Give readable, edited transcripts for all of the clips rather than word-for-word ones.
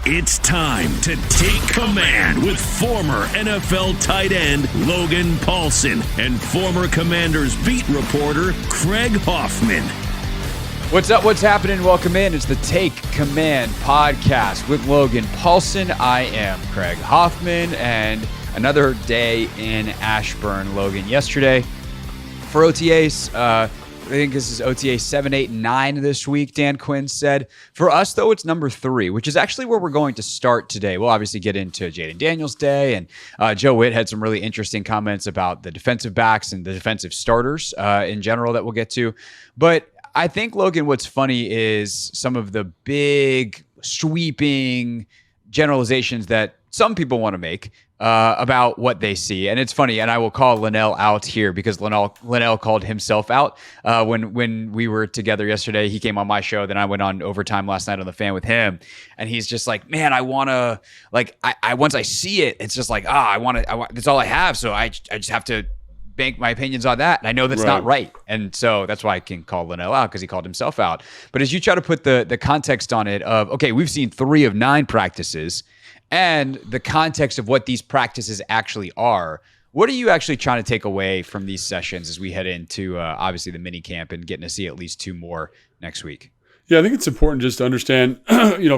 It's time to take command with former NFL tight end Logan Paulsen and former Commanders beat reporter Craig Hoffman. What's up? What's happening? Welcome in. It's the Take Command podcast with Logan Paulsen. I am Craig Hoffman, and another day in Ashburn. Logan, yesterday for OTAs, I think this is OTA 7, 8, 9 this week, Dan Quinn said. For us, though, it's number 3, which is actually where we're going to start today. We'll obviously get into Jayden Daniel's day, and Joe Witt had some really interesting comments about the defensive backs and the defensive starters in general that we'll get to. But I think, Logan, what's funny is some of the big sweeping generalizations that some people want to make about what they see. And it's funny, and I will call Linnell out here because Linnell called himself out when we were together yesterday. He came on my show, then I went on Overtime last night on The Fan with him, and he's just like, man, I want to, like, I once I see it, it's just like, I want that's all I have, so I just have to bank my opinions on that, and I know that's not right. And so that's why I can call Linnell out, because he called himself out. But as you try to put the context on it of, okay, we've seen 3 of 9 practices, and the context of what these practices actually are, what are you actually trying to take away from these sessions as we head into obviously the mini camp and getting to see at least 2 more next week? Yeah, I think it's important just to understand,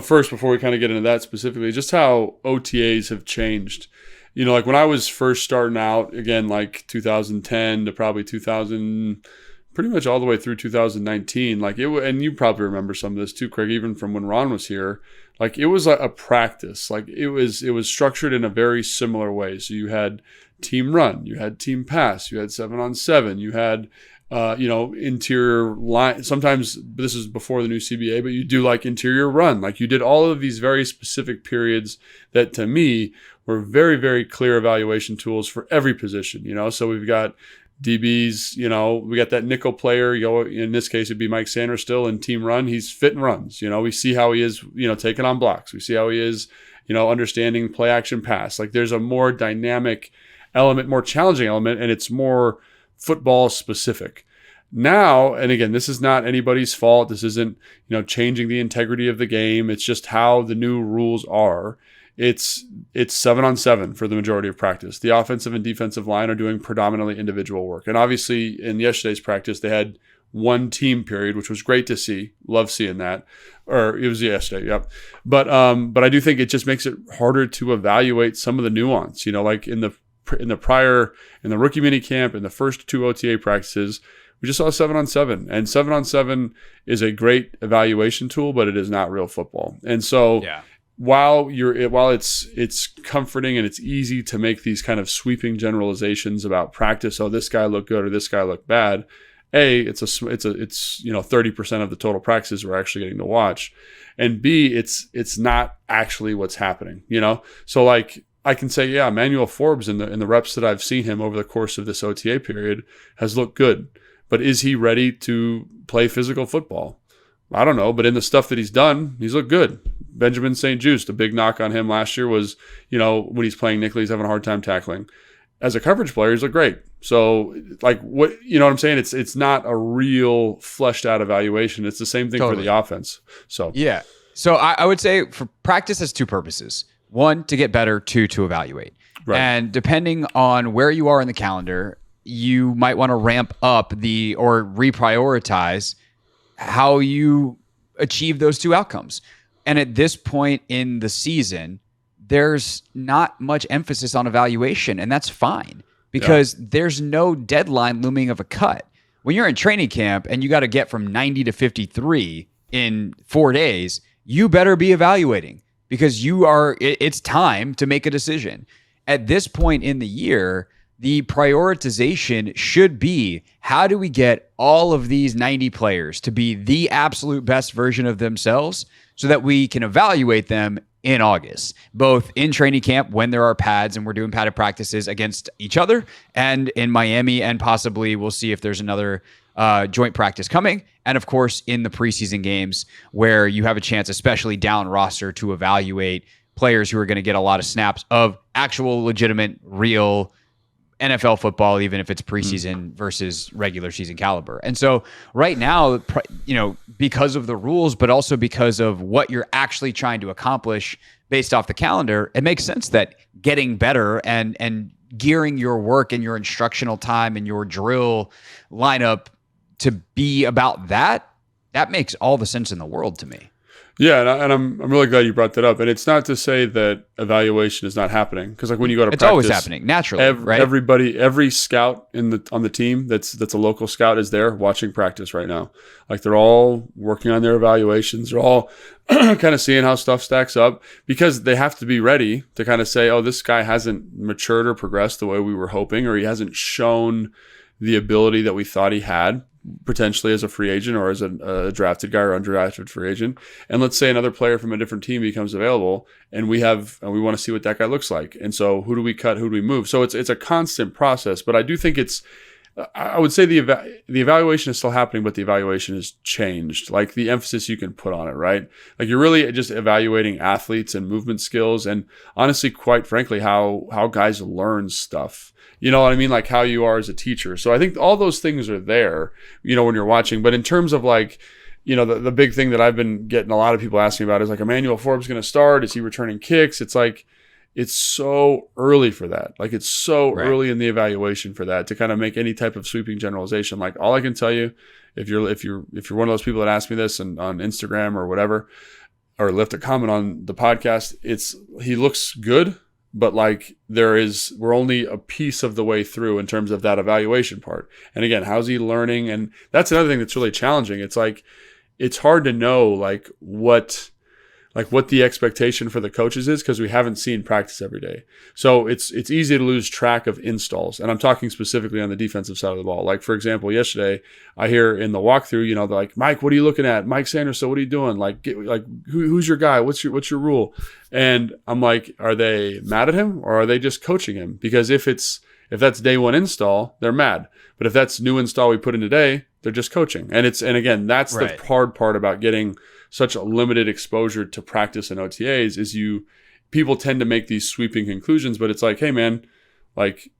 first, before we kind of get into that specifically, just how OTAs have changed. Like when I was first starting out, again, like 2010 to probably 2000, pretty much all the way through 2019, like it, and you probably remember some of this too, Craig, even from when Ron was here. Like it was a practice. Like it was structured in a very similar way. So you had team run, you had team pass, you had 7-on-7, you had interior line. Sometimes this is before the new CBA, but you do like interior run. Like you did all of these very specific periods that to me were very, very clear evaluation tools for every position. So we've got DBs, we got that nickel player, in this case, it'd be Mike Sanders still in team run. He's fit and runs, we see how he is, taking on blocks. We see how he is, understanding play action pass. Like there's a more dynamic element, more challenging element, and it's more football specific. Now, and again, this is not anybody's fault. This isn't, changing the integrity of the game. It's just how the new rules are. It's 7-on-7 for the majority of practice. The offensive and defensive line are doing predominantly individual work. And obviously in yesterday's practice, they had 1 team period, which was great to see. Love seeing that. Or it was yesterday, yep. But I do think it just makes it harder to evaluate some of the nuance. Like in the rookie mini camp, in the first 2 OTA practices, we just saw 7-on-7. And 7-on-7 is a great evaluation tool, but it is not real football. And so while it's comforting and it's easy to make these kind of sweeping generalizations about practice, this guy looked good or this guy looked bad. It's 30% of the total practices we're actually getting to watch, and B, it's not actually what's happening. So like I can say, Emmanuel Forbes in the reps that I've seen him over the course of this OTA period has looked good, but is he ready to play physical football? I don't know, but in the stuff that he's done, he's looked good. Benjamin St. Juste, the big knock on him last year was, when he's playing nickel, he's having a hard time tackling. As a coverage player, he's looked great. So, like, what I'm saying? It's not a real fleshed out evaluation. It's the same thing for the offense. So yeah. So I would say for practice has 2 purposes: 1, to get better; 2, to evaluate. Right. And depending on where you are in the calendar, you might want to ramp up or reprioritize how you achieve those 2 outcomes. And at this point in the season, there's not much emphasis on evaluation, and that's fine because there's no deadline looming of a cut. When you're in training camp and you got to get from 90 to 53 in 4 days, you better be evaluating because it's time to make a decision. At this point in the year, the prioritization should be, how do we get all of these 90 players to be the absolute best version of themselves so that we can evaluate them in August, both in training camp when there are pads and we're doing padded practices against each other, and in Miami, and possibly we'll see if there's another joint practice coming. And of course, in the preseason games where you have a chance, especially down roster, to evaluate players who are going to get a lot of snaps of actual legitimate, real NFL football, even if it's preseason versus regular season caliber. And so right now, because of the rules, but also because of what you're actually trying to accomplish based off the calendar, it makes sense that getting better and gearing your work and your instructional time and your drill lineup to be about that makes all the sense in the world to me. Yeah, and I'm really glad you brought that up. And it's not to say that evaluation is not happening, because like when you go to practice, it's always happening naturally, right? Every scout on the team that's a local scout is there watching practice right now. Like they're all working on their evaluations. They're all kind of seeing how stuff stacks up, because they have to be ready to kind of say, oh, this guy hasn't matured or progressed the way we were hoping, or he hasn't shown the ability that we thought he had, potentially as a free agent or as a drafted guy or undrafted free agent. And let's say another player from a different team becomes available, and we want to see what that guy looks like. And so who do we cut? Who do we move? So it's a constant process, but I do think I would say the evaluation is still happening, but the evaluation has changed. Like the emphasis you can put on it, right? Like you're really just evaluating athletes and movement skills, and honestly, quite frankly, how guys learn stuff. You know what I mean? Like how you are as a teacher. So I think all those things are there, when you're watching. But in terms of like, the big thing that I've been getting a lot of people asking about is like, Emmanuel Forbes going to start? Is he returning kicks? It's like, it's so early for that. Like it's so early in the evaluation for that to kind of make any type of sweeping generalization. Like all I can tell you, if you're one of those people that ask me this on Instagram or whatever, or left a comment on the podcast, he looks good. But like we're only a piece of the way through in terms of that evaluation part. And again, how's he learning? And that's another thing that's really challenging. It's like, it's hard to know like what the expectation for the coaches is, because we haven't seen practice every day. So it's easy to lose track of installs. And I'm talking specifically on the defensive side of the ball. Like for example, yesterday I hear in the walkthrough, they're like, Mike, what are you looking at? Mike Sanders, so what are you doing? Like, who's your guy? What's your rule? And I'm like, are they mad at him, or are they just coaching him? Because if that's day one install, they're mad. But if that's new install we put in today, they're just coaching. And again, that's the hard part about getting such a limited exposure to practice and OTAs is people tend to make these sweeping conclusions, but it's like, hey man, like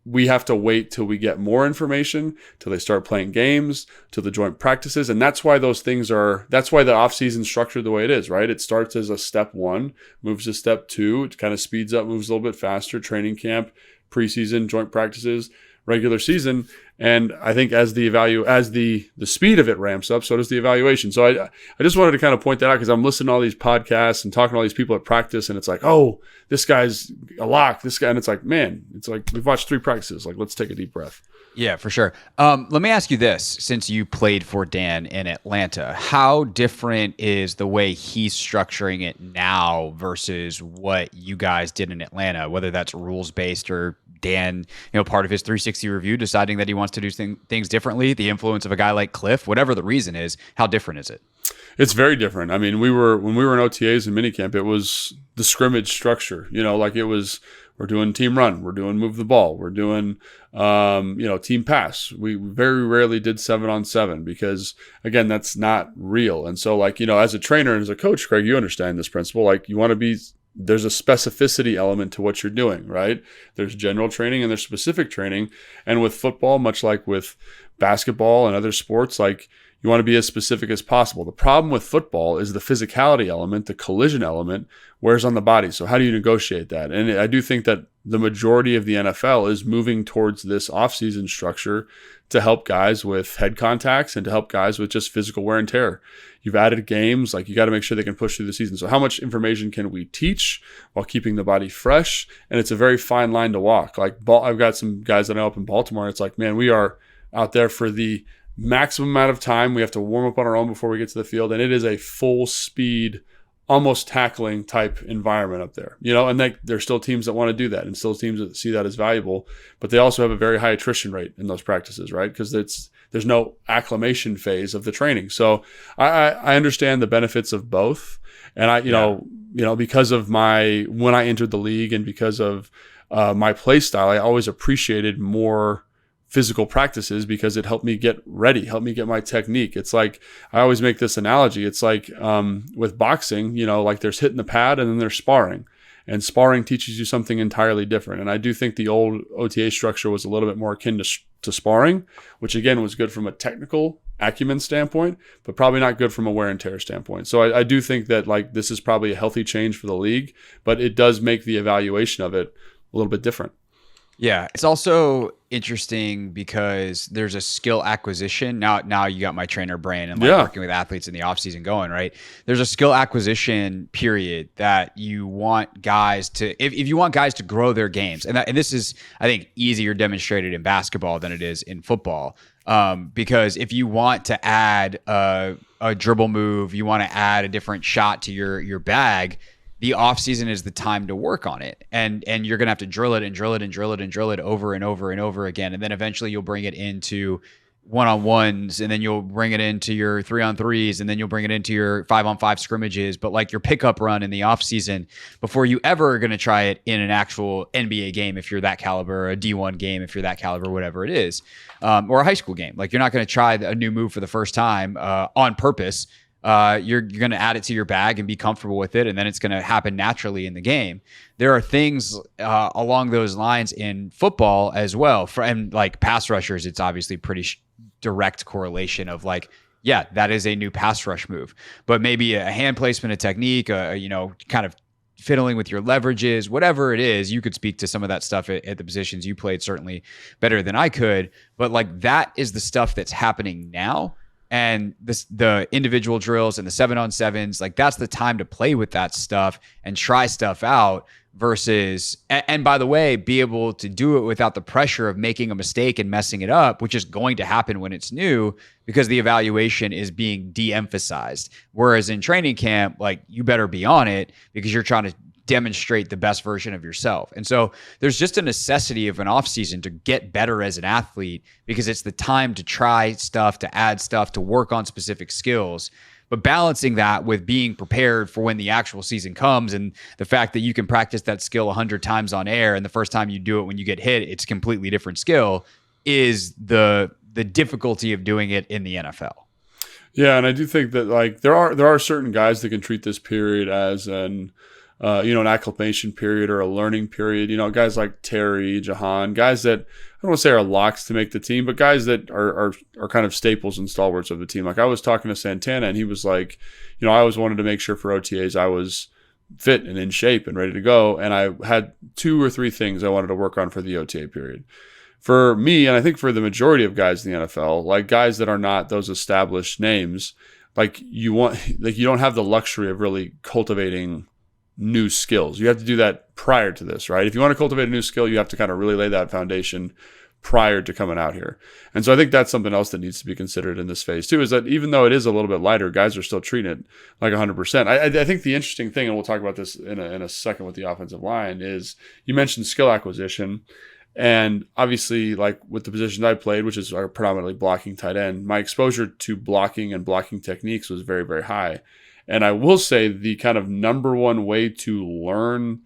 we have to wait till we get more information, till they start playing games, till the joint practices. And that's why that's why the offseason structured the way it is, right? It starts as a step 1, moves to step 2, it kind of speeds up, moves a little bit faster, training camp, preseason, joint practices, regular season. And I think as the speed of it ramps up, so does the evaluation. So I just wanted to kind of point that out, because I'm listening to all these podcasts and talking to all these people at practice, and it's like, oh, this guy's a lock, this guy. And it's like, man, it's like we've watched 3 practices. Like, let's take a deep breath. Yeah, for sure. Let me ask you this. Since you played for Dan in Atlanta, how different is the way he's structuring it now versus what you guys did in Atlanta, whether that's rules-based or Dan, part of his 360 review deciding that he wants to do things differently, the influence of a guy like Cliff, whatever the reason is, how different is it? It's very different. I mean, when we were in OTAs and minicamp, it was the scrimmage structure, like it was, we're doing team run, we're doing move the ball, we're doing, team pass. We very rarely did 7-on-7 because, again, that's not real. And so, like, as a trainer and as a coach, Craig, you understand this principle. Like, you want to be, there's a specificity element to what you're doing, right? There's general training and there's specific training. And with football, much like with basketball and other sports, like, you want to be as specific as possible. The problem with football is the physicality element, the collision element, wears on the body. So how do you negotiate that? And I do think that the majority of the NFL is moving towards this offseason structure to help guys with head contacts and to help guys with just physical wear and tear. You've added games, like you got to make sure they can push through the season. So how much information can we teach while keeping the body fresh? And it's a very fine line to walk. Like I've got some guys that I know up in Baltimore. It's like, man, we are out there for the maximum amount of time. We have to warm up on our own before we get to the field. And it is a full speed, almost tackling type environment up there, and there's still teams that want to do that and still teams that see that as valuable, but they also have a very high attrition rate in those practices, right? Because there's no acclimation phase of the training. So I understand the benefits of both. And because of when I entered the league and because of my play style, I always appreciated more physical practices because it helped me get ready, helped me get my technique. It's like, I always make this analogy. It's like with boxing, like there's hitting the pad and then there's sparring. and sparring teaches you something entirely different. And I do think the old OTA structure was a little bit more akin to sparring, which again was good from a technical acumen standpoint, but probably not good from a wear and tear standpoint. So I do think that like this is probably a healthy change for the league, but it does make the evaluation of it a little bit different. Yeah, it's also interesting because there's a skill acquisition. Now you got my trainer brain and working with athletes in the offseason going, right? There's a skill acquisition period that you want guys to, if you want guys to grow their games, and this is, I think, easier demonstrated in basketball than it is in football. Because if you want to add a dribble move, you want to add a different shot to your bag, the offseason is the time to work on it. And you're going to have to drill it and drill it and drill it and drill it over and over and over again. And then eventually you'll bring it into one-on-ones, and then you'll bring it into your 3-on-3s, and then you'll bring it into your 5-on-5 scrimmages. But like your pickup run in the offseason, before you ever are going to try it in an actual NBA game, if you're that caliber, a D1 game, if you're that caliber, whatever it is, or a high school game. Like you're not going to try a new move for the first time on purpose. You're going to add it to your bag and be comfortable with it, and then it's going to happen naturally in the game. There are things along those lines in football as well. And like pass rushers, it's obviously pretty direct correlation of like, yeah, that is a new pass rush move. But maybe a hand placement, a technique, kind of fiddling with your leverages, whatever it is, you could speak to some of that stuff at the positions you played certainly better than I could. But like that is the stuff that's happening now. And the individual drills and the 7-on-7s, like that's the time to play with that stuff and try stuff out versus, and by the way, be able to do it without the pressure of making a mistake and messing it up, which is going to happen when it's new because the evaluation is being de-emphasized. Whereas in training camp, like you better be on it because you're trying to demonstrate the best version of yourself. And so there's just a necessity of an off season to get better as an athlete because it's the time to try stuff, to add stuff, to work on specific skills, but balancing that with being prepared for when the actual season comes and the fact that you can practice that skill 100 times on air. And the first time you do it, when you get hit, it's a completely different skill is the difficulty of doing it in the NFL. Yeah. And I do think that like there are certain guys that can treat this period as an acclimation period or a learning period. Guys like Terry, Jahan, guys that I don't want to say are locks to make the team, but guys that are kind of staples and stalwarts of the team. Like I was talking to Santana and he was like, I always wanted to make sure for OTAs I was fit and in shape and ready to go. And I had 2 or 3 things I wanted to work on for the OTA period. For me, and I think for the majority of guys in the NFL, like guys that are not those established names, like you don't have the luxury of really cultivating new skills. You have to do that prior to this, right? If you want to cultivate a new skill, you have to kind of really lay that foundation prior to coming out here. And so I think that's something else that needs to be considered in this phase too, is that even though it is a little bit lighter, guys are still treating it like 100%. I think the interesting thing, and we'll talk about this in a second with the offensive line, is you mentioned skill acquisition. And obviously, like with the positions I played, which is predominantly blocking tight end, my exposure to blocking and blocking techniques was very, very high. And I will say the kind of number one way to learn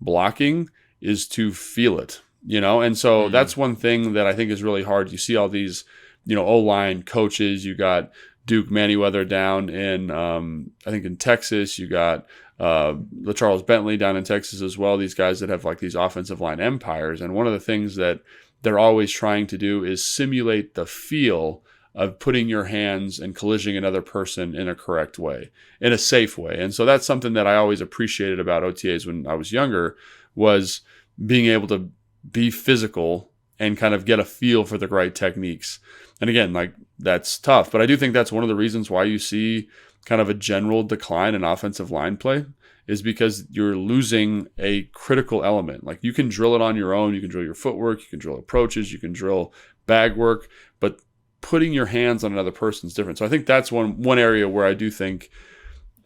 blocking is to feel it, And so that's one thing that I think is really hard. You see all these, O-line coaches. You got Duke Manyweather down in, I think in Texas. You got LaCharles Bentley down in Texas as well. These guys that have like these offensive line empires. And one of the things that they're always trying to do is simulate the feel of putting your hands and collisioning another person in a correct way, in a safe way. And so that's something that I always appreciated about OTAs when I was younger, was being able to be physical and kind of get a feel for the right techniques. And again, like that's tough, but I do think that's one of the reasons why you see kind of a general decline in offensive line play, is because you're losing a critical element. Like you can drill it on your own. You can drill your footwork, you can drill approaches, you can drill bag work, but putting your hands on another person is different. So I think that's one area where I do think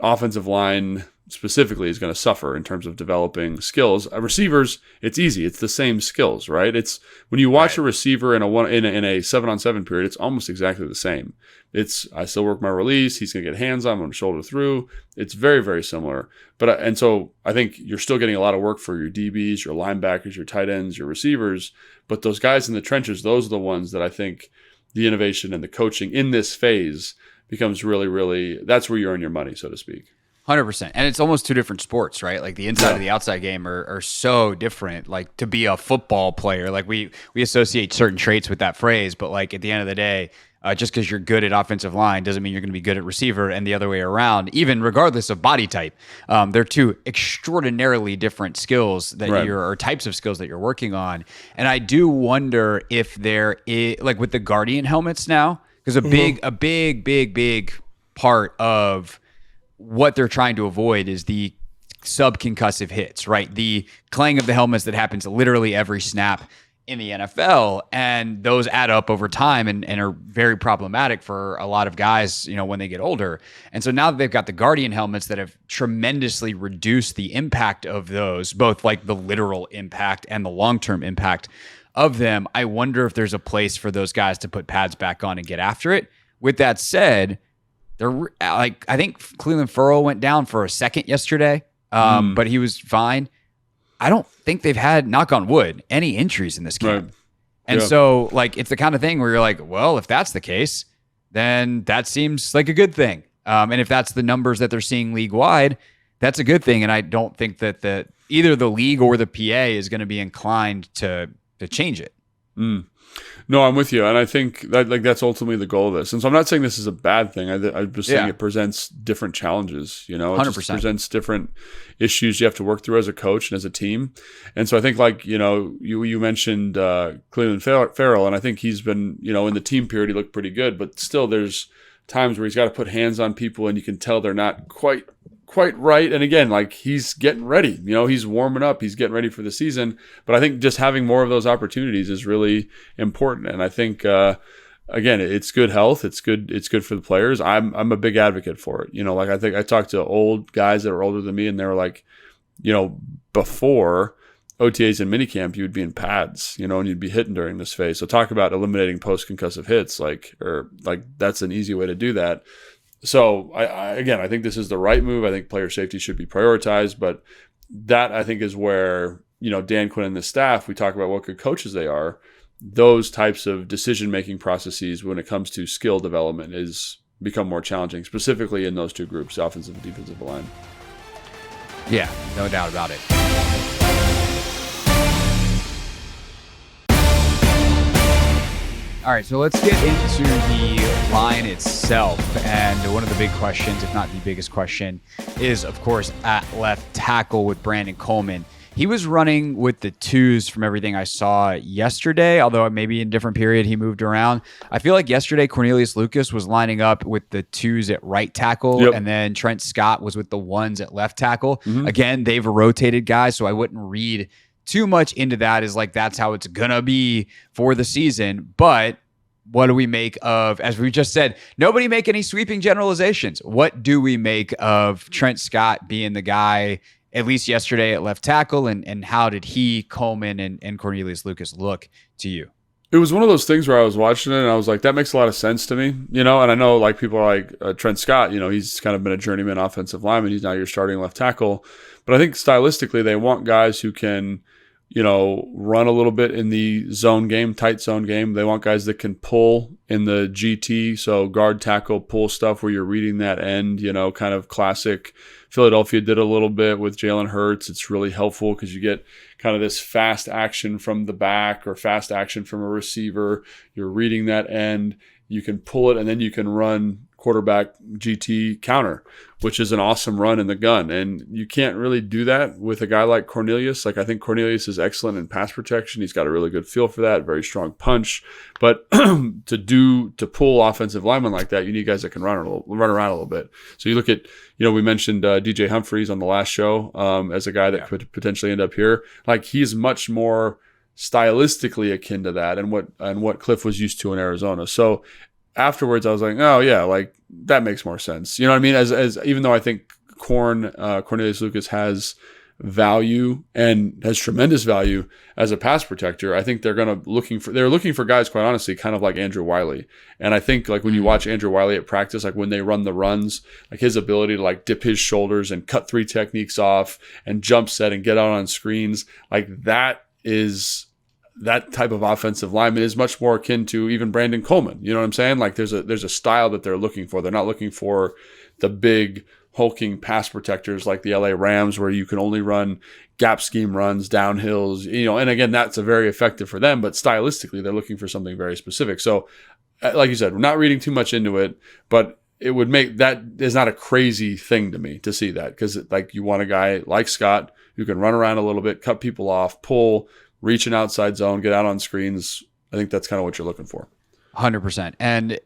offensive line specifically is going to suffer in terms of developing skills. Receivers, it's easy. It's the same skills, right? It's when you watch a receiver in a 7-on-7 period, it's almost exactly the same. I still work my release. He's going to get hands on, I'm going to shoulder through. It's very, very similar. And so I think you're still getting a lot of work for your DBs, your linebackers, your tight ends, your receivers. But those guys in the trenches, those are the ones that I think the innovation and the coaching in this phase becomes really, really, that's where you earn your money, so to speak. 100%. And it's almost two different sports, right? Like the inside and the outside game are so different. Like to be a football player, like we associate certain traits with that phrase, but like at the end of the day, just because you're good at offensive line doesn't mean you're going to be good at receiver, and the other way around, even regardless of body type. They're two extraordinarily different skills that or types of skills that you're working on. And I do wonder if there is, like with the Guardian helmets now, because a big part of what they're trying to avoid is the subconcussive hits, right? The clang of the helmets that happens literally every snap in the NFL, and those add up over time and are very problematic for a lot of guys, when they get older. And so now that they've got the Guardian helmets that have tremendously reduced the impact of those, both like the literal impact and the long-term impact of them, I wonder if there's a place for those guys to put pads back on and get after it. With that said, they're like, I think Cleveland Ferrell went down for a second yesterday, but he was fine. I don't think they've had, knock on wood, any injuries in this camp. Right. And so, like, it's the kind of thing where you're like, well, if that's the case, then that seems like a good thing. And if that's the numbers that they're seeing league-wide, that's a good thing. And I don't think that either the league or the PA is going to be inclined to change it. No, I'm with you, and I think that that's ultimately the goal of this. And so I'm not saying this is a bad thing. I'm just saying it presents different challenges. It 100%. Just presents different issues you have to work through as a coach and as a team. And so I think, like you mentioned Cleveland Ferrell, and I think he's been in the team period he looked pretty good, but still there's times where he's got to put hands on people, and you can tell they're not quite right. And again, like he's getting ready, he's warming up, he's getting ready for the season. But I think just having more of those opportunities is really important. And I think, again, it's good health. It's good for the players. I'm a big advocate for it. Like I think I talked to old guys that are older than me, and they were like, before OTAs and minicamp, you would be in pads, and you'd be hitting during this phase. So talk about eliminating post-concussive hits, like that's an easy way to do that. So I think this is the right move. I think player safety should be prioritized, but that I think is where, Dan Quinn and the staff, we talk about what good coaches they are. Those types of decision-making processes when it comes to skill development is become more challenging, specifically in those two groups, the offensive and defensive line. Yeah, no doubt about it. All right, so let's get into the line itself. And one of the big questions, if not the biggest question, is, of course, at left tackle with Brandon Coleman. He was running with the twos from everything I saw yesterday, although maybe in a different period he moved around. I feel like yesterday Cornelius Lucas was lining up with the twos at right tackle, and then Trent Scott was with the ones at left tackle. Again, they've rotated guys, so I wouldn't read too much into that as like that's how it's gonna be for the season. But what do we make of, as we just said, nobody make any sweeping generalizations. What do we make of Trent Scott being the guy, at least yesterday, at left tackle, and how did he, Coleman, and Cornelius Lucas look to you? It was one of those things where I was watching it and I was like, that makes a lot of sense to me, and I know like people are like Trent Scott, he's kind of been a journeyman offensive lineman. He's now your starting left tackle. But I think stylistically they want guys who can run a little bit in the zone game, tight zone game. They want guys that can pull in the GT, so guard, tackle, pull stuff where you're reading that end, kind of classic. Philadelphia did a little bit with Jalen Hurts. It's really helpful because you get kind of this fast action from the back or fast action from a receiver. You're reading that end. You can pull it, and then you can run quarterback GT counter, which is an awesome run in the gun. And you can't really do that with a guy like Cornelius. Like I think Cornelius is excellent in pass protection. He's got a really good feel for that, very strong punch. But to pull offensive linemen like that, you need guys that can run around a little bit. So you look at, we mentioned DJ Humphries on the last show as a guy that could potentially end up here. Like he's much more stylistically akin to that and what Cliff was used to in Arizona. So afterwards, I was like, oh yeah, like that makes more sense. You know what I mean? As even though I think Cornelius Lucas has value and has tremendous value as a pass protector, I think they're looking for guys, quite honestly, kind of like Andrew Wiley. And I think like when you watch Andrew Wiley at practice, like when they run the runs, like his ability to like dip his shoulders and cut three techniques off and jump set and get out on screens, like that type of offensive lineman is much more akin to even Brandon Coleman. You know what I'm saying? Like there's a style that they're looking for. They're not looking for the big hulking pass protectors like the LA Rams, where you can only run gap scheme runs, downhills, and again, that's a very effective for them, but stylistically, they're looking for something very specific. So like you said, we're not reading too much into it, but it would make that is not a crazy thing to me to see that, because like you want a guy like Scott who can run around a little bit, cut people off, pull, reach an outside zone, get out on screens. I think that's kind of what you're looking for. 100%. And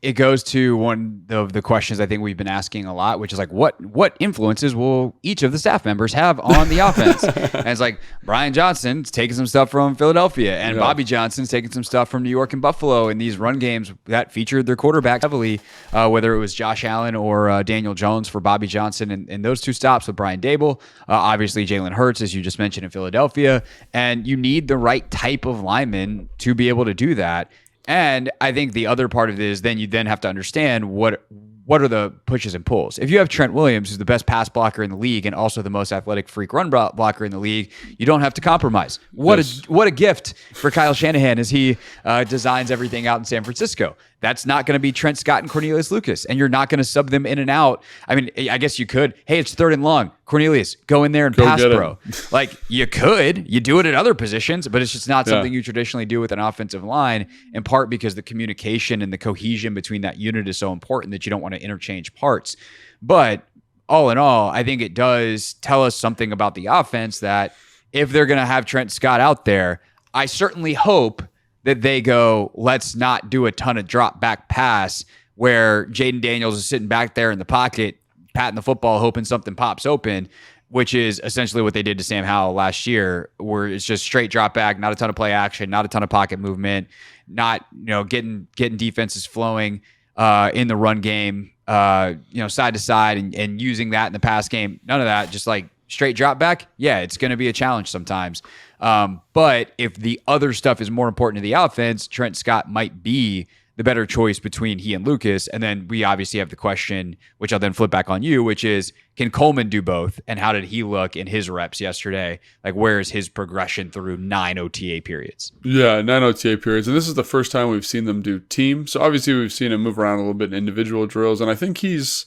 it goes to one of the questions I think we've been asking a lot, which is like, what influences will each of the staff members have on the offense? And it's like Brian Johnson's taking some stuff from Philadelphia, and Bobby Johnson's taking some stuff from New York and Buffalo in these run games that featured their quarterback heavily, whether it was Josh Allen or Daniel Jones for Bobby Johnson, and those two stops with Brian Dable, obviously Jalen Hurts, as you just mentioned, in Philadelphia. And you need the right type of lineman to be able to do that. And I think the other part of it is then you have to understand what are the pushes and pulls. If you have Trent Williams, who's the best pass blocker in the league and also the most athletic freak run blocker in the league, you don't have to compromise. What a gift for Kyle Shanahan as he designs everything out in San Francisco. That's not going to be Trent Scott and Cornelius Lucas, and you're not going to sub them in and out. I mean, I guess you could. Hey, it's 3rd and long. Cornelius, go in there and pass, bro. Like, you could. You do it at other positions, but it's just not something you traditionally do with an offensive line, in part because the communication and the cohesion between that unit is so important that you don't want to interchange parts. But all in all, I think it does tell us something about the offense that if they're going to have Trent Scott out there, I certainly hope that they go, let's not do a ton of drop back pass where Jayden Daniels is sitting back there in the pocket, patting the football, hoping something pops open, which is essentially what they did to Sam Howell last year, where it's just straight drop back, not a ton of play action, not a ton of pocket movement, not getting defenses flowing in the run game, side to side and using that in the pass game. None of that, just like straight drop back. Yeah, it's going to be a challenge sometimes. But if the other stuff is more important to the offense, Trent Scott might be the better choice between he and Lucas. And then we obviously have the question, which I'll then flip back on you, which is, can Coleman do both? And how did he look in his reps yesterday? Like, where is his progression through 9 OTA periods? Yeah, 9 OTA periods. And this is the first time we've seen them do team. So obviously we've seen him move around a little bit in individual drills. And I think he's,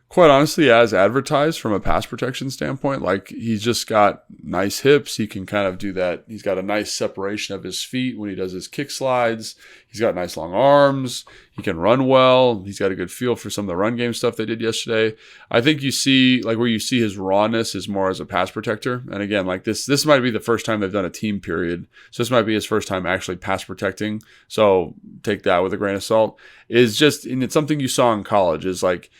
quite honestly, as advertised from a pass protection standpoint. Like, he's just got nice hips. He can kind of do that. He's got a nice separation of his feet when he does his kick slides. He's got nice long arms. He can run well. He's got a good feel for some of the run game stuff they did yesterday. I think you see, like, where you see his rawness is more as a pass protector. And again, like this might be the first time they've done a team period. So this might be his first time actually pass protecting. So take that with a grain of salt. Is just, and it's something you saw in college, is like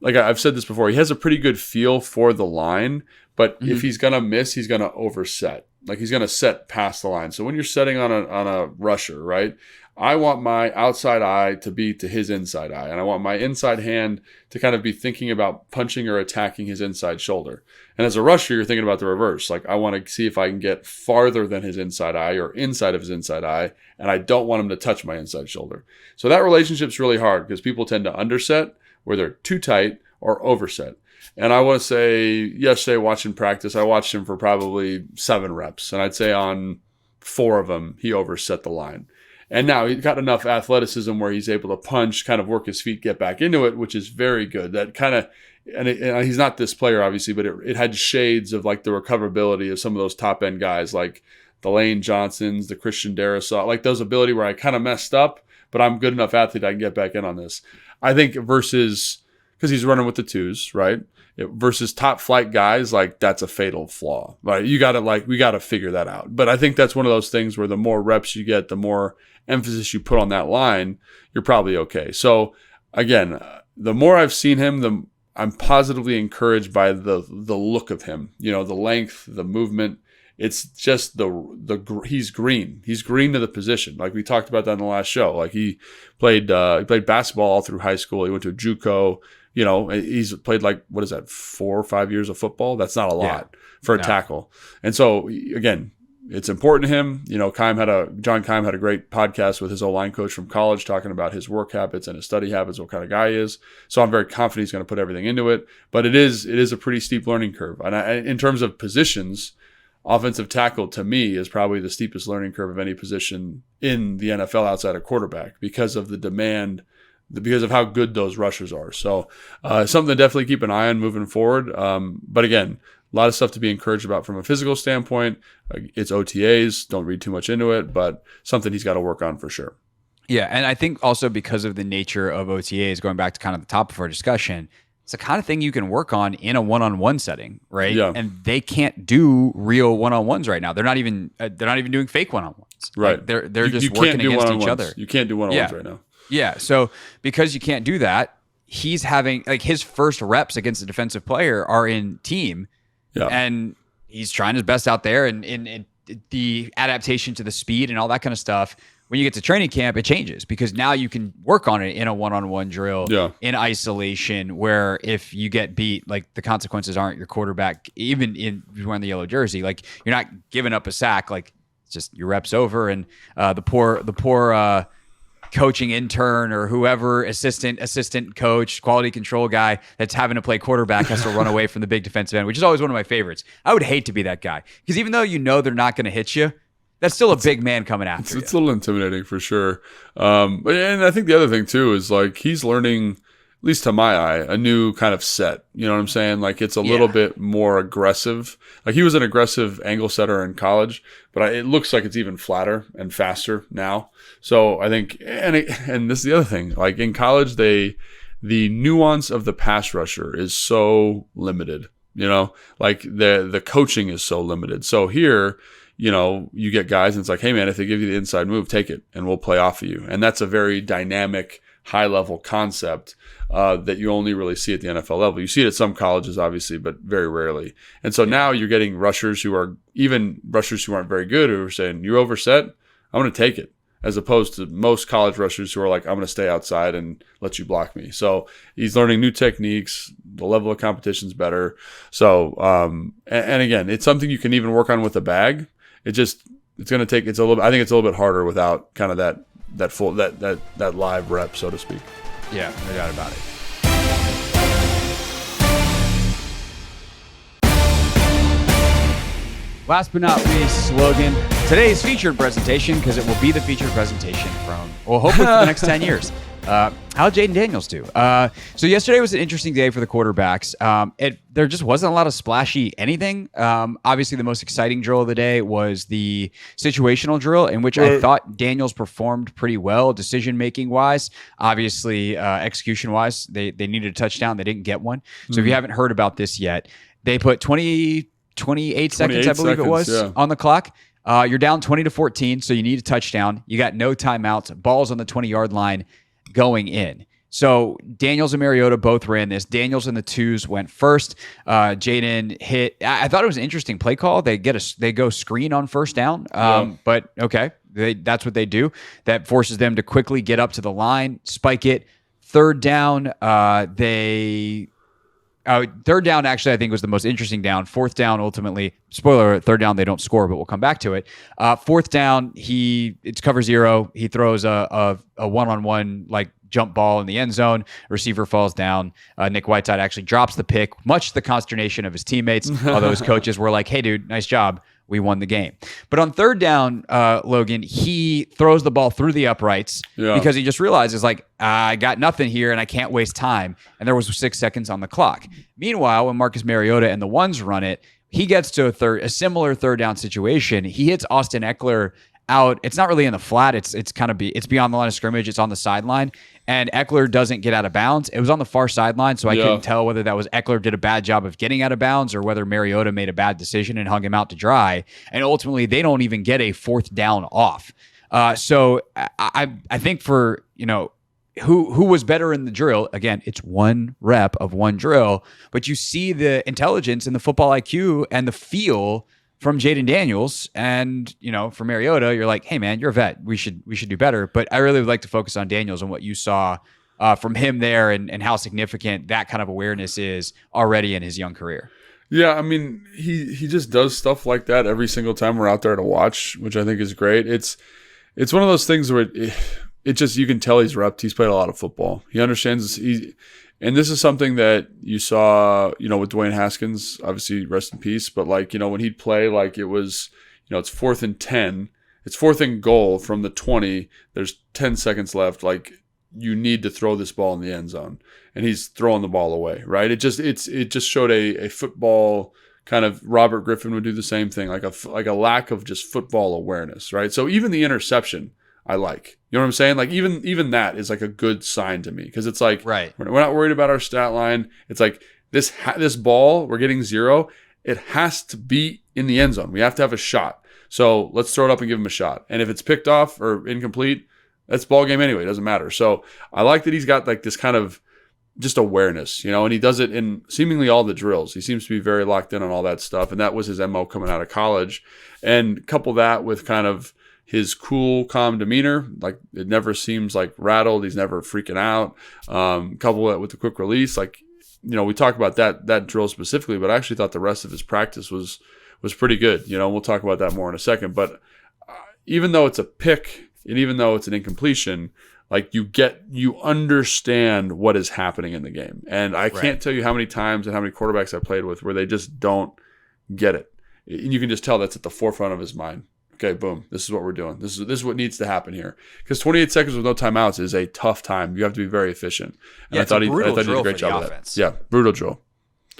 I've said this before, he has a pretty good feel for the line, but if he's going to miss, he's going to overset. Like, he's going to set past the line. So when you're setting on a rusher, right, I want my outside eye to be to his inside eye, and I want my inside hand to kind of be thinking about punching or attacking his inside shoulder. And as a rusher, you're thinking about the reverse. Like, I want to see if I can get farther than his inside eye or inside of his inside eye, and I don't want him to touch my inside shoulder. So that relationship's really hard because people tend to underset where they're too tight or overset. And I want to say, yesterday watching practice, I watched him for probably 7 reps. And I'd say on 4 of them, he overset the line. And now he's got enough athleticism where he's able to punch, kind of work his feet, get back into it, which is very good. That kind of, and he's not this player, obviously, but it had shades of like the recoverability of some of those top end guys, like the Lane Johnsons, the Christian Darrisaw, like those ability where I kind of messed up, but I'm good enough athlete I can get back in on this. I think versus, because he's running with the 2s, right? Versus top flight guys, like, that's a fatal flaw. Right? We got to figure that out. But I think that's one of those things where the more reps you get, the more emphasis you put on that line, you're probably okay. So again, the more I've seen him, I'm positively encouraged by the look of him. The length, the movement. It's just he's green. He's green to the position. Like we talked about that in the last show. Like he played basketball all through high school. He went to JUCO. He's played 4 or 5 years of football. That's not a lot for a tackle. And so again, it's important to him. John Keim had a great podcast with his O-line coach from college talking about his work habits and his study habits, what kind of guy he is. So I'm very confident he's going to put everything into it. But it is a pretty steep learning curve. And in terms of positions, offensive tackle to me is probably the steepest learning curve of any position in the NFL outside of quarterback because of the demand because of how good those rushers are. So something to definitely keep an eye on moving forward. But again, a lot of stuff to be encouraged about from a physical standpoint. It's OTAs. Don't read too much into it, but something he's got to work on for sure. Yeah, and I think also because of the nature of OTAs, going back to kind of the top of our discussion, it's the kind of thing you can work on in a one-on-one setting, right? Yeah. And they can't do real one-on-ones right now. They're not even doing fake one-on-ones. Right. Like they're just working against each other. You can't do one-on-ones right now. Yeah. So because you can't do that, he's having like his first reps against a defensive player are in team. Yeah. And he's trying his best out there, and in the adaptation to the speed and all that kind of stuff. When you get to training camp, it changes because now you can work on it in a one-on-one drill, in isolation, where if you get beat, like the consequences aren't your quarterback, even in wearing the yellow jersey, like you're not giving up a sack, like it's just your reps over, and the poor coaching intern or whoever, assistant coach, quality control guy that's having to play quarterback has to run away from the big defensive end, which is always one of my favorites. I would hate to be that guy because even though you know they're not going to hit you, that's still a big man coming after you. It's a little intimidating for sure. And I think the other thing too is like he's learning, at least to my eye, a new kind of set. You know what I'm saying? Like it's a little bit more aggressive. Like he was an aggressive angle setter in college, but it looks like it's even flatter and faster now. So I think, and this is the other thing, like in college, the nuance of the pass rusher is so limited. You know, like the coaching is so limited. So here, you know, you get guys and it's like, hey man, if they give you the inside move, take it and we'll play off of you. And that's a very dynamic, high level concept that you only really see at the NFL level. You see it at some colleges, obviously, but very rarely. And so now you're getting rushers who aren't very good who are saying, you're overset, I'm going to take it. As opposed to most college rushers who are like, I'm going to stay outside and let you block me. So he's learning new techniques. The level of competition's better. So, and again, it's something you can even work on with a bag. I think it's a little bit harder without kind of that live rep, so to speak. Yeah, no doubt about it. Last but not least, Logan, today's featured presentation, because it will be the featured presentation from, well, hopefully for the next 10 years. How Jayden Daniels do. So yesterday was an interesting day for the quarterbacks. There just wasn't a lot of splashy anything. Obviously, the most exciting drill of the day was the situational drill, in which I thought Daniels performed pretty well, decision-making wise. Obviously, execution-wise, they needed a touchdown. They didn't get one. So if you haven't heard about this yet, they put 28 seconds, I believe it was, on the clock. You're down 20-14, so you need a touchdown. You got no timeouts. Ball's on the 20-yard line going in. So Daniels and Mariota both ran this. Daniels and the twos went first. Jayden hit. I thought it was an interesting play call. They go screen on first down. But okay, that's what they do. That forces them to quickly get up to the line, spike it. Third down, third down, actually, I think was the most interesting down. Fourth down, ultimately, spoiler alert, third down, they don't score, but we'll come back to it. Fourth down, it's cover zero. He throws a one-on-one, like, jump ball in the end zone. Receiver falls down. Nick Whiteside actually drops the pick, much to the consternation of his teammates, although his coaches were like, hey, dude, nice job. We won the game. But on third down, Logan, he throws the ball through the uprights because he just realizes, like, I got nothing here and I can't waste time. And there was 6 seconds on the clock. Meanwhile, when Marcus Mariota and the ones run it, he gets to a similar third down situation. He hits Austin Eckler out. It's not really in the flat. It's beyond the line of scrimmage. It's on the sideline. And Eckler doesn't get out of bounds. It was on the far sideline, so I couldn't tell whether that was Eckler did a bad job of getting out of bounds or whether Mariota made a bad decision and hung him out to dry. And ultimately, they don't even get a fourth down off. So I think for, who was better in the drill, again, it's one rep of one drill, but you see the intelligence and the football IQ and the feel from Jayden Daniels, and for Mariota, you're like, hey man, you're a vet. We should do better. But I really would like to focus on Daniels and what you saw from him there, and how significant that kind of awareness is already in his young career. Yeah, I mean, he just does stuff like that every single time we're out there to watch, which I think is great. It's one of those things where it just, you can tell he's repped. He's played a lot of football. He understands. And this is something that you saw, with Dwayne Haskins, obviously rest in peace. But when he'd play, like it was, it's 4th and 10, it's 4th and goal from the 20. There's 10 seconds left. Like you need to throw this ball in the end zone, and he's throwing the ball away, right? It just showed a football kind of. Robert Griffin would do the same thing, like a lack of just football awareness, right? So even the interception, I like. You know what I'm saying? Like even that is like a good sign to me, because it's like, right, we're not worried about our stat line. It's like this ball, we're getting 0. It has to be in the end zone. We have to have a shot. So let's throw it up and give him a shot. And if it's picked off or incomplete, that's ball game anyway. It doesn't matter. So I like that he's got like this kind of just awareness, and he does it in seemingly all the drills. He seems to be very locked in on all that stuff. And that was his MO coming out of college. And couple that with kind of his cool, calm demeanor. Like, it never seems like rattled. He's never freaking out. Couple that with the quick release. Like, we talk about that drill specifically, but I actually thought the rest of his practice was pretty good. We'll talk about that more in a second. But even though it's a pick and even though it's an incompletion, like, you understand what is happening in the game. And I can't tell you how many times and how many quarterbacks I played with where they just don't get it. And you can just tell that's at the forefront of his mind. Okay, boom, this is what we're doing. This is what needs to happen here. Because 28 seconds with no timeouts is a tough time. You have to be very efficient. And I thought he did a great job of that. Yeah, brutal drill.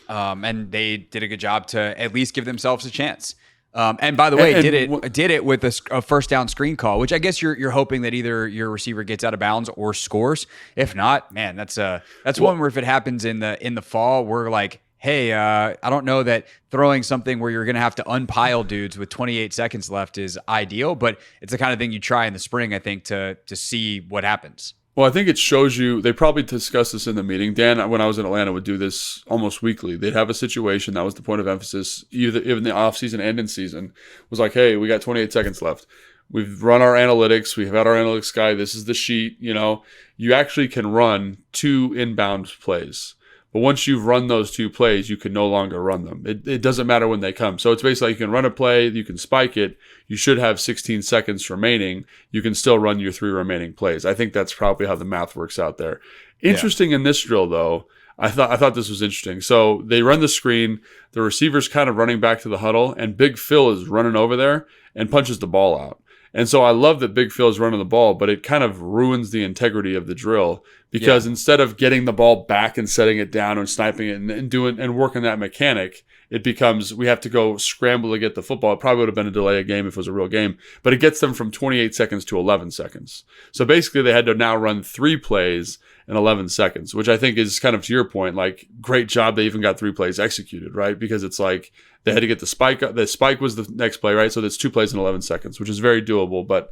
And they did a good job to at least give themselves a chance. And by the way, did it with a first down screen call, which I guess you're hoping that either your receiver gets out of bounds or scores. If not, man, that's one where if it happens in the fall, we're like, hey, I don't know that throwing something where you're going to have to unpile dudes with 28 seconds left is ideal, but it's the kind of thing you try in the spring, I think, to see what happens. Well, I think it shows you, they probably discussed this in the meeting. Dan, when I was in Atlanta, would do this almost weekly. They'd have a situation, that was the point of emphasis, even in the offseason and in season, was like, hey, we got 28 seconds left. We've run our analytics. We've had our analytics guy. This is the sheet. You actually can run 2 inbound plays. But once you've run those 2 plays, you can no longer run them. It doesn't matter when they come. So it's basically like you can run a play, you can spike it. You should have 16 seconds remaining. You can still run your 3 remaining plays. I think that's probably how the math works out there. Interesting in this drill, though. I thought this was interesting. So they run the screen. The receiver's kind of running back to the huddle, and Big Phil is running over there and punches the ball out. And so I love that Big Phil is running the ball, but it kind of ruins the integrity of the drill, because instead of getting the ball back and setting it down and sniping it and working that mechanic, it becomes we have to go scramble to get the football. It probably would have been a delay of game if it was a real game, but it gets them from 28 seconds to 11 seconds. So basically they had to now run 3 plays in 11 seconds, which I think is kind of to your point, like, great job they even got 3 plays executed, right? Because it's like they had to get the spike. The spike was the next play, right? So that's 2 plays in 11 seconds, which is very doable, but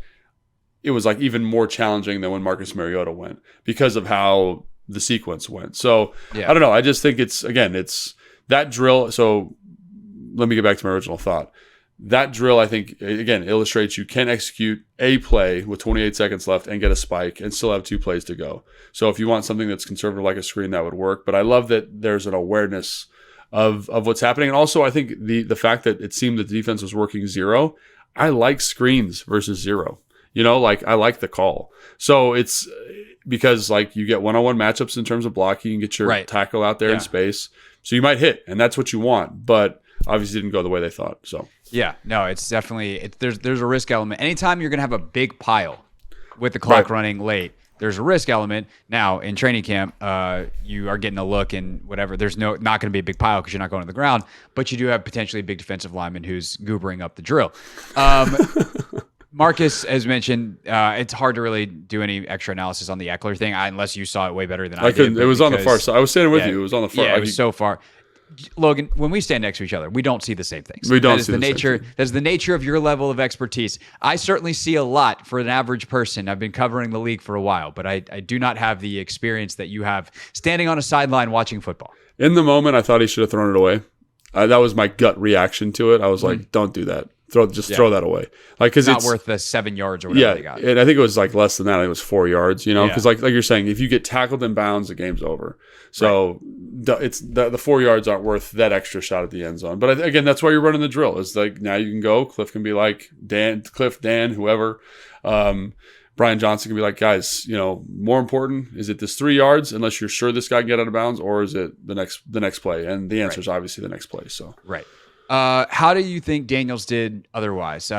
it was like even more challenging than when Marcus Mariota went because of how the sequence went. So I don't know. I just think it's that drill. So let me get back to my original thought. That drill, I think, again, illustrates you can execute a play with 28 seconds left and get a spike and still have 2 plays to go. So if you want something that's conservative like a screen, that would work. But I love that there's an awareness of what's happening. And also I think the fact that it seemed that the defense was working 0, I like screens versus 0. I like the call. So it's because, like, you get one-on-one matchups in terms of blocking, you can get your tackle out there in space. So you might hit, and that's what you want. But obviously didn't go the way they thought. So it's definitely there's a risk element. Anytime you're going to have a big pile with the clock running late, there's a risk element. Now in training camp, you are getting a look and whatever. There's not going to be a big pile because you're not going to the ground, but you do have potentially a big defensive lineman who's goobering up the drill. Marcus, as mentioned, it's hard to really do any extra analysis on the Eckler thing unless you saw it way better than I did. It was on the far side. I was standing with you. It was on the far. Yeah, it was so far. Logan, when we stand next to each other, we don't see the same things. We don't see the nature. Same thing. That's the nature of your level of expertise. I certainly see a lot for an average person. I've been covering the league for a while, but I do not have the experience that you have standing on a sideline watching football. In the moment, I thought he should have thrown it away. That was my gut reaction to it. I was like, don't do that. Throw that away. Like, because it's not worth the 7 yards or whatever they got. And I think it was like less than that. I think it was 4 yards, because like you're saying, if you get tackled in bounds, the game's over. So it's the 4 yards aren't worth that extra shot at the end zone. But again, that's why you're running the drill. It's like, now you can go. Cliff can be like Dan, whoever. Brian Johnson can be like, guys, more important, is it this 3 yards, unless you're sure this guy can get out of bounds, or is it the next play? And the answer is obviously the next play. So How do you think Daniels did otherwise?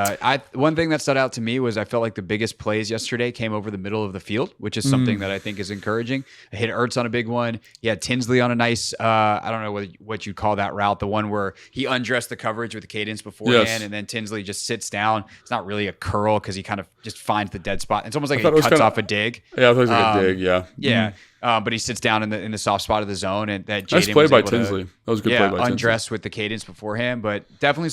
One thing that stood out to me was I felt like the biggest plays yesterday came over the middle of the field, which is something that I think is encouraging. I hit Ertz on a big one. He had Tinsley on a nice, I don't know what you'd call that route, the one where he undressed the coverage with the cadence beforehand, and then Tinsley just sits down. It's not really a curl because he kind of just finds the dead spot. It's almost like he cuts off a dig. Yeah, I thought it was like a dig, yeah. Yeah. But he sits down in the soft spot of the zone, and that nice Jayden play was by able Tinsley. That was a good play by Tinsley. Undressed with the cadence beforehand, but definitely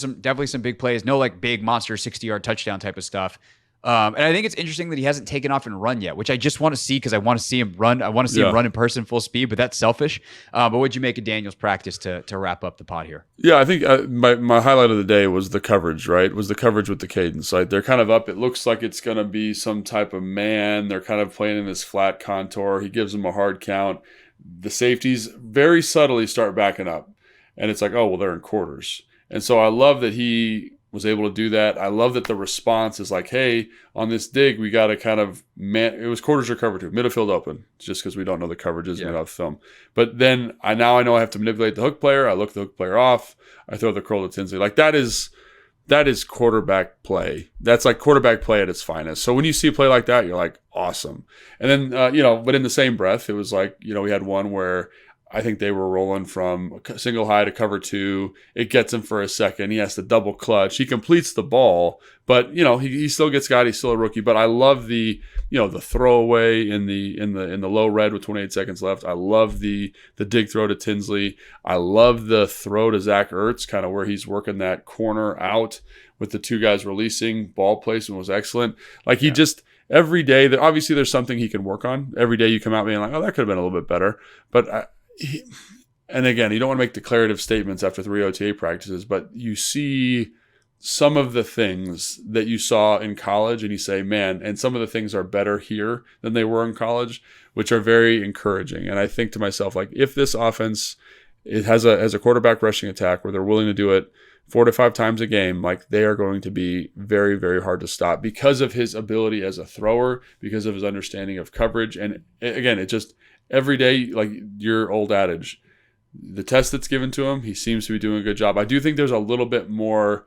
some big plays. No like big monster 60-yard touchdown type of stuff. And I think it's interesting that he hasn't taken off and run yet, which I just want to see because I want to see him run. I want to see him run in person full speed, but that's selfish. But what'd you make of Daniel's practice to wrap up the pod here? Yeah, I think my highlight of the day was the coverage, right? Was the coverage with the cadence. Like they're kind of up. It looks like it's going to be some type of man. They're kind of playing in this flat contour. He gives them a hard count. The safeties very subtly start backing up. And it's like, oh, well, they're in quarters. And so I love that he was able to do that. I love that the response is like, hey, on this dig, we got to kind of it was quarters or cover two, midfield open, just because we don't know the coverages and we don't have film. But then I know I have to manipulate the hook player. I look the hook player off. I throw the curl to Tinsley. Like that is quarterback play. That's like quarterback play at its finest. So when you see a play like that, you're like, awesome. And then, but in the same breath, it was like, we had one where I think they were rolling from single high to cover two. It gets him for a second. He has to double clutch. He completes the ball, but he still gets got. He's still a rookie. But I love the throwaway in the low red with 28 seconds left. I love the dig throw to Tinsley. I love the throw to Zach Ertz, kind of where he's working that corner out with the two guys releasing. Ball placement was excellent. Like he just every day that obviously there's something he can work on. Every day you come out being like, oh, that could have been a little bit better, but. And again, you don't want to make declarative statements after 3 OTA practices, but you see some of the things that you saw in college and you say, man, and some of the things are better here than they were in college, which are very encouraging. And I think to myself, like, if this offense has a quarterback rushing attack where they're willing to do it 4 to 5 times a game, like they are going to be very, very hard to stop because of his ability as a thrower, because of his understanding of coverage. And again, it just every day, like your old adage, the test that's given to him, he seems to be doing a good job. I do think there's a little bit more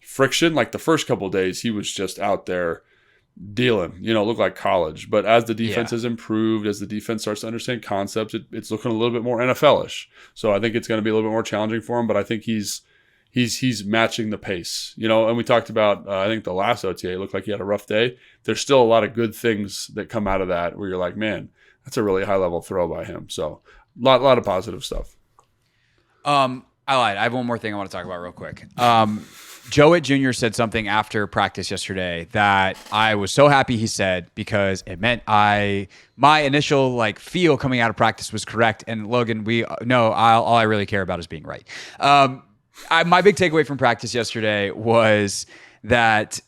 friction. Like the first couple of days, he was just out there dealing, looked like college. But as the defense has improved, as the defense starts to understand concepts, it's looking a little bit more NFL-ish. So I think it's going to be a little bit more challenging for him, but I think he's matching the pace, and we talked about, I think the last OTA, it looked like he had a rough day. There's still a lot of good things that come out of that where you're like, man, that's a really high level throw by him. So a lot of positive stuff. I lied. I have one more thing I want to talk about real quick. Jowett Jr. said something after practice yesterday that I was so happy he said because it meant my initial feel coming out of practice was correct. And Logan, all I really care about is being right. My big takeaway from practice yesterday was that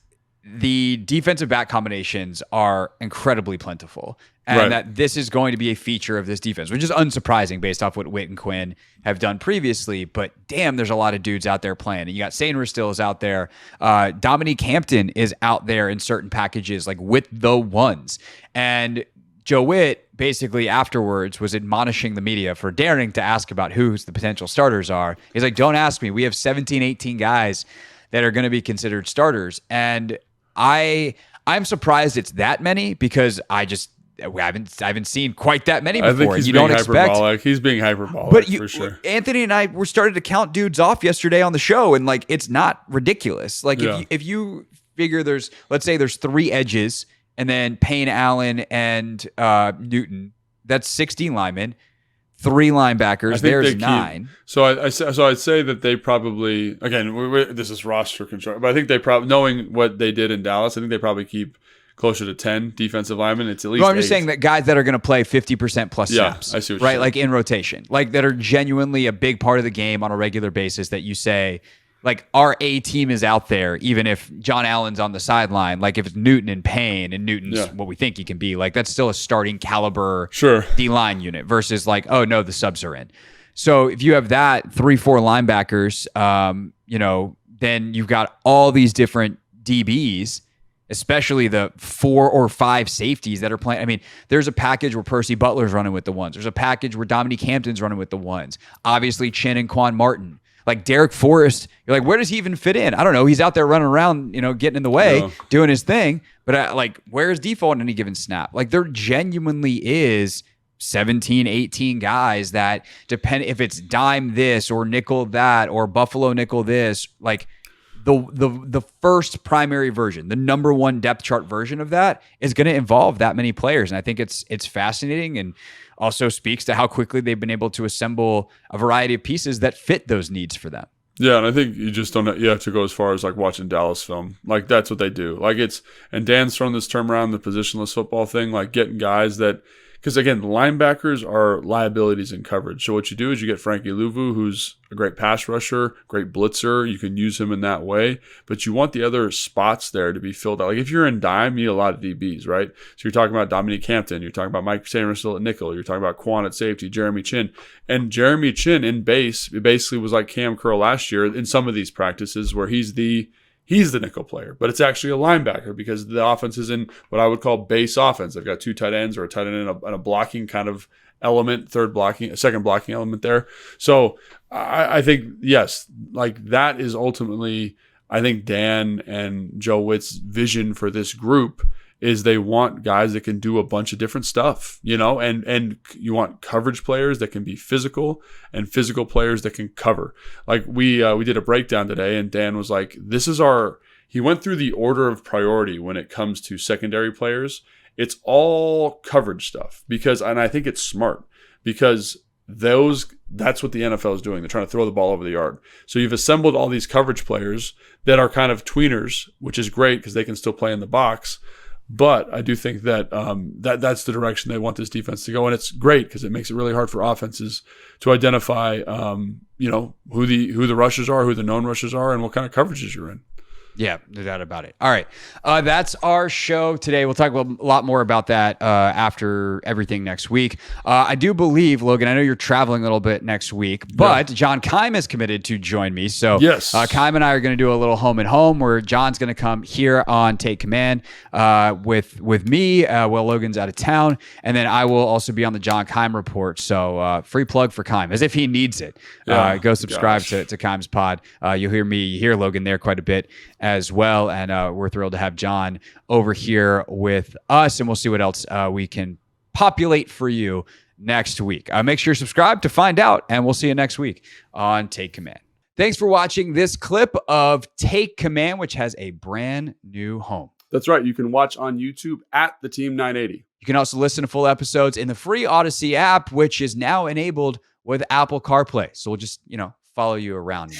the defensive back combinations are incredibly plentiful. And that this is going to be a feature of this defense, which is unsurprising based off what Witt and Quinn have done previously. But damn, there's a lot of dudes out there playing. And you got Sainer still is out there. Dominique Hampton is out there in certain packages, like with the ones. And Joe Witt basically afterwards was admonishing the media for daring to ask about who the potential starters are. He's like, don't ask me. We have 17, 18 guys that are going to be considered starters. And I'm surprised it's that many because I haven't seen quite that many before. I think he's being hyperbolic. He's being hyperbolic for sure. Anthony and I were started to count dudes off yesterday on the show, and it's not ridiculous. If you figure let's say there's 3 edges, and then Payne, Allen, and Newton, that's 16 linemen. 3 linebackers. There's 9. So I'd say that they probably, again, this is roster control, but I think they probably, knowing what they did in Dallas, I think they probably keep closer to 10 defensive linemen. It's at least. I'm just saying that guys that are going to play 50% plus snaps, I see what right? you're saying. Like in rotation, that are genuinely a big part of the game on a regular basis. That you say, our A team is out there, even if John Allen's on the sideline. If it's Newton and Payne, and Newton's what we think he can be, that's still a starting caliber D-line unit versus oh no, the subs are in. So if you have that 3-4 linebackers, then you've got all these different DBs, especially the 4 or 5 safeties that are playing. I mean, there's a package where Percy Butler's running with the ones. There's a package where Dominique Hampton's running with the ones. Obviously, Chin and Quan Martin. Like Derek Forrest, you're like, where does he even fit in? I don't know. He's out there running around, getting in the way, doing his thing. But where's default on any given snap? Like there genuinely is 17, 18 guys that depend if it's dime this or nickel that or Buffalo nickel this, like the first primary version, the number one depth chart version of that is going to involve that many players. And I think it's fascinating and also speaks to how quickly they've been able to assemble a variety of pieces that fit those needs for them. Yeah, and I think you just don't. You have to go as far as like watching Dallas film. Like that's what they do. Like and Dan's thrown this term around, the positionless football thing, like getting guys that. Because, again, linebackers are liabilities in coverage. So what you do is you get Frankie Louvu, who's a great pass rusher, great blitzer. You can use him in that way. But you want the other spots there to be filled out. Like if you're in dime, you need a lot of DBs, right? So you're talking about Dominique Hampton. You're talking about Mike Samuel at nickel. You're talking about Quan at safety, Jeremy Chin. And Jeremy Chin in base, it basically was like Cam Curl last year in some of these practices where he's the nickel player, but it's actually a linebacker because the offense is in what I would call base offense. They've got two tight ends or a tight end and a blocking kind of element, a second blocking element there. So I think, yes, like that is ultimately, I think Dan and Joe Witt's vision for this group is they want guys that can do a bunch of different stuff, and you want coverage players that can be physical and physical players that can cover. Like we did a breakdown today and Dan was like, he went through the order of priority when it comes to secondary players. It's all coverage stuff and I think it's smart because that's what the NFL is doing. They're trying to throw the ball over the yard. So you've assembled all these coverage players that are kind of tweeners, which is great because they can still play in the box. But I do think that that's the direction they want this defense to go, and it's great because it makes it really hard for offenses to identify, who the rushers are, who the known rushers are, and what kind of coverages you're in. Yeah, no doubt about it. All right. That's our show today. We'll talk a lot more about that after everything next week. I do believe, Logan, I know you're traveling a little bit next week, but John Keim is committed to join me. So yes. Keim and I are going to do a little home and home where John's going to come here on Take Command with me while Logan's out of town. And then I will also be on the John Keim Report. So free plug for Keim, as if he needs it. Go subscribe to Keim's pod. You'll hear Logan there quite a bit as well. And we're thrilled to have John over here with us. And we'll see what else we can populate for you next week. Make sure you're subscribed to find out. And we'll see you next week on Take Command. Thanks for watching this clip of Take Command, which has a brand new home. That's right. You can watch on YouTube at the Team 980. You can also listen to full episodes in the free Odyssey app, which is now enabled with Apple CarPlay. So we'll just, follow you around.